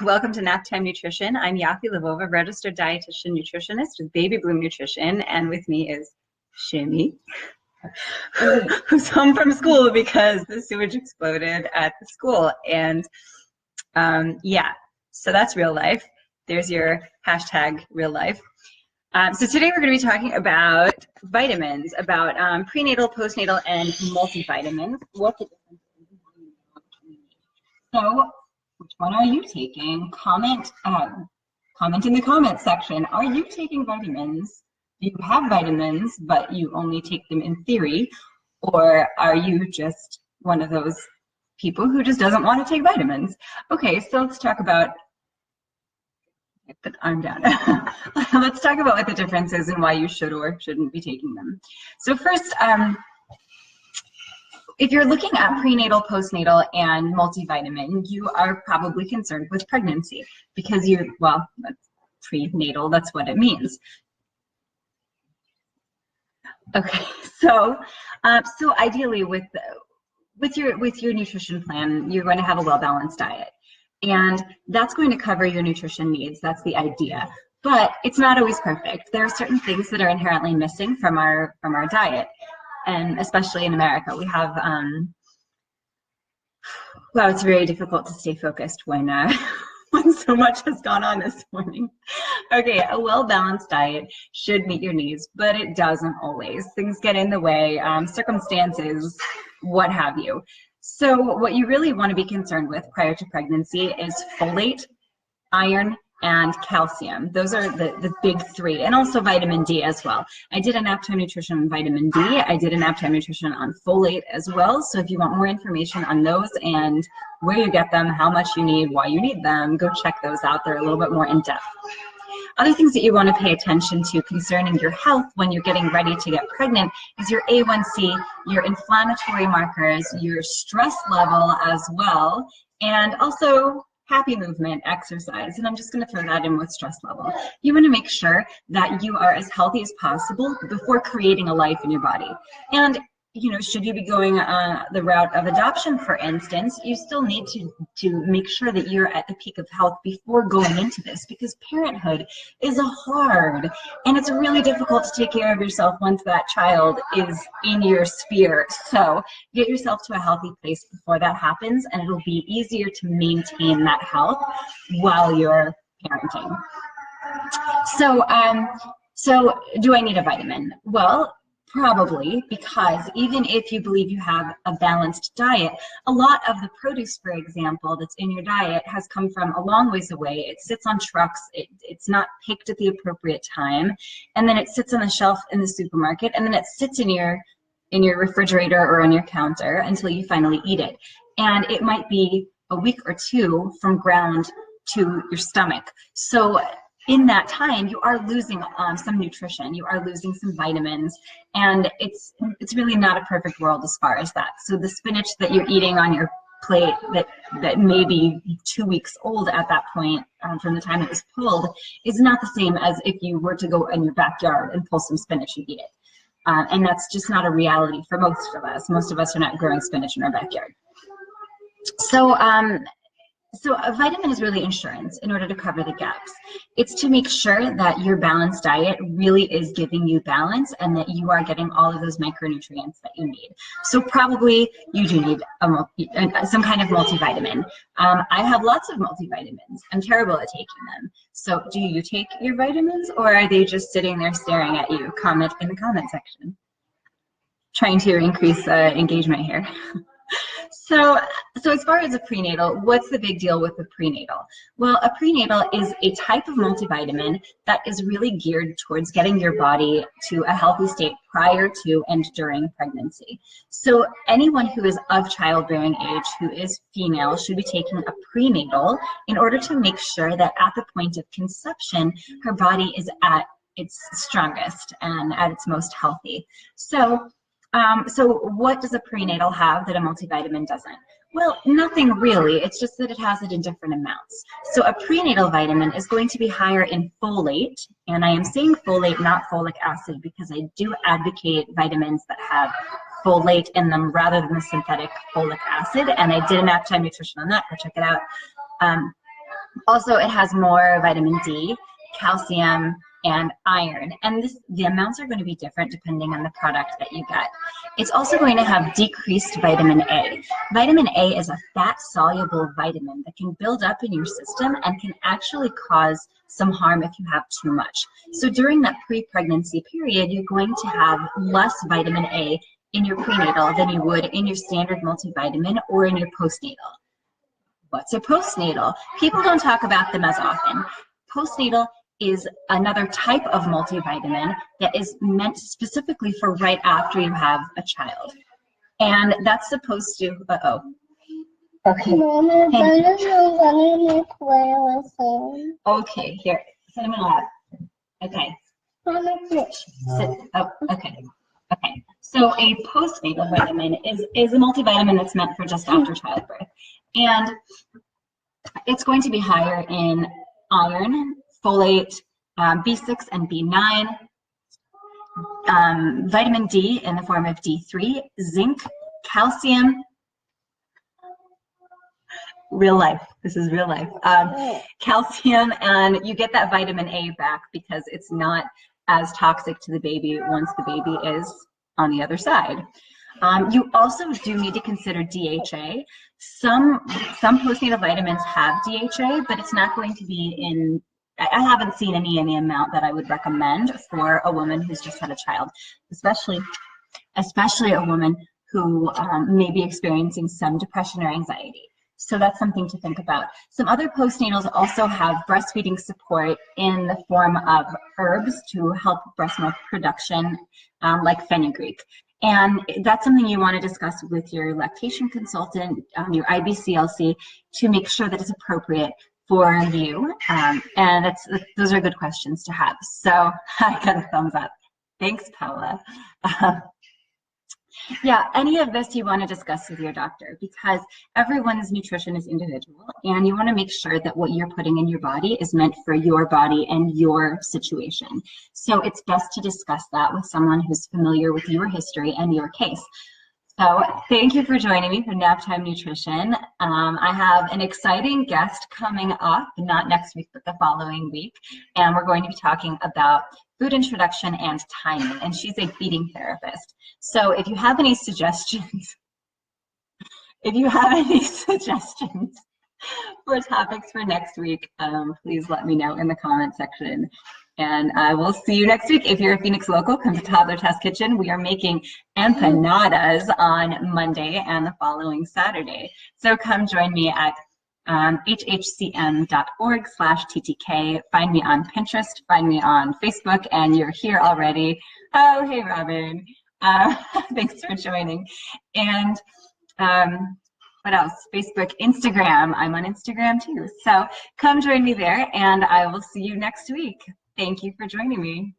Welcome to Naptime Nutrition. I'm Yaffi Lvova, registered dietitian nutritionist with Baby Bloom Nutrition, and with me is Shimmy, who's home from school because the sewage exploded at the school. And yeah, so that's real life. There's your hashtag real life. So today we're going to be talking about vitamins, about prenatal, postnatal, and multivitamins. What the difference is. So which one are you taking? Comment in the comment section. Are you taking vitamins? Do you have vitamins, but you only take them in theory? Or are you just one of those people who just doesn't want to take vitamins? Okay, so let's talk about, get the arm down. Let's talk about what the difference is and why you should or shouldn't be taking them. So first, if you're looking at prenatal, postnatal, and multivitamin, you are probably concerned with pregnancy because well, that's prenatal, that's what it means. Okay, so ideally with your nutrition plan, you're going to have a well-balanced diet. And that's going to cover your nutrition needs. That's the idea. But it's not always perfect. There are certain things that are inherently missing from our diet. And especially in America, we have, well, it's very difficult to stay focused when so much has gone on this morning. Okay, a well-balanced diet should meet your needs, but it doesn't always. Things get in the way, circumstances, what have you. So what you really want to be concerned with prior to pregnancy is folate, iron, and calcium. Those are the big three, and also vitamin D as well. I did a Naptime Nutrition on vitamin D. I did a Naptime Nutrition on folate as well. So if you want more information on those and where you get them, how much you need, why you need them, go check those out. They're a little bit more in depth. Other things that you want to pay attention to concerning your health when you're getting ready to get pregnant is your A1C, your inflammatory markers, your stress level as well, and also happy movement, exercise, and I'm just going to throw that in with stress level. You want to make sure that you are as healthy as possible before creating a life in your body. And you know, should you be going the route of adoption, for instance, you still need to make sure that you're at the peak of health before going into this, because parenthood is hard and it's really difficult to take care of yourself once that child is in your sphere. So get yourself to a healthy place before that happens, and it'll be easier to maintain that health while you're parenting. So do I need a vitamin? Well, probably, because even if you believe you have a balanced diet, a lot of the produce, for example, that's in your diet has come from a long ways away. It sits on trucks, it's not picked at the appropriate time, and then it sits on the shelf in the supermarket, and then it sits in your refrigerator or on your counter until you finally eat it. And it might be a week or two from ground to your stomach. So in that time, you are losing some nutrition, you are losing some vitamins, and it's really not a perfect world as far as that. So the spinach that you're eating on your plate that may be 2 weeks old at that point from the time it was pulled is not the same as if you were to go in your backyard and pull some spinach and eat it. And that's just not a reality for most of us. Most of us are not growing spinach in our backyard. So a vitamin is really insurance in order to cover the gaps. It's to make sure that your balanced diet really is giving you balance and that you are getting all of those micronutrients that you need. So probably you do need some kind of multivitamin. I have lots of multivitamins. I'm terrible at taking them. So do you take your vitamins, or are they just sitting there staring at you? Comment in the comment section. Trying to increase engagement here. So as far as a prenatal, what's the big deal with the prenatal? Well, a prenatal is a type of multivitamin that is really geared towards getting your body to a healthy state prior to and during pregnancy. So anyone who is of childbearing age, who is female, should be taking a prenatal in order to make sure that at the point of conception, her body is at its strongest and at its most healthy. So what does a prenatal have that a multivitamin doesn't? Well, nothing really. It's just that it has it in different amounts. So a prenatal vitamin is going to be higher in folate, and I am saying folate, not folic acid, because I do advocate vitamins that have folate in them rather than the synthetic folic acid, and I did an Naptime Nutrition on that. Go check it out. Also, it has more vitamin D, calcium, and iron. And the amounts are going to be different depending on the product that you get. It's also going to have decreased vitamin A. Vitamin A is a fat-soluble vitamin that can build up in your system and can actually cause some harm if you have too much. So during that pre-pregnancy period, you're going to have less vitamin A in your prenatal than you would in your standard multivitamin or in your postnatal. What's a postnatal? People don't talk about them as often. Postnatal is another type of multivitamin that is meant specifically for right after you have a child. And that's supposed to, okay. Mama, when is gonna play with him? Okay, here, sit him in lap. Okay. Mama, Sit, oh, okay. Okay. So a postnatal vitamin is a multivitamin that's meant for just after childbirth. And it's going to be higher in iron, folate, B6 and B9, vitamin D in the form of D3, zinc, calcium, real life, this is real life, calcium, and you get that vitamin A back because it's not as toxic to the baby once the baby is on the other side. You also do need to consider DHA. Some postnatal vitamins have DHA, but it's not going to be in, I haven't seen any in the amount that I would recommend for a woman who's just had a child, especially a woman who may be experiencing some depression or anxiety. So that's something to think about. Some other postnatals also have breastfeeding support in the form of herbs to help breast milk production, like fenugreek. And that's something you want to discuss with your lactation consultant, your IBCLC, to make sure that it's appropriate for you. And those are good questions to have. So I got a thumbs up. Thanks, Paula. Yeah, any of this you want to discuss with your doctor, because everyone's nutrition is individual and you want to make sure that what you're putting in your body is meant for your body and your situation. So it's best to discuss that with someone who's familiar with your history and your case. So thank you for joining me for Naptime Nutrition. I have an exciting guest coming up, not next week, but the following week. And we're going to be talking about food introduction and timing. And she's a feeding therapist. So if you have any suggestions, for topics for next week, please let me know in the comment section. And I will see you next week. If you're a Phoenix local, come to Toddler Test Kitchen. We are making empanadas on Monday and the following Saturday. So come join me at hhcm.org/TTK. Find me on Pinterest, find me on Facebook, and you're here already. Oh, hey, Robin. Thanks for joining. And what else? Facebook, Instagram. I'm on Instagram too. So come join me there, and I will see you next week. Thank you for joining me.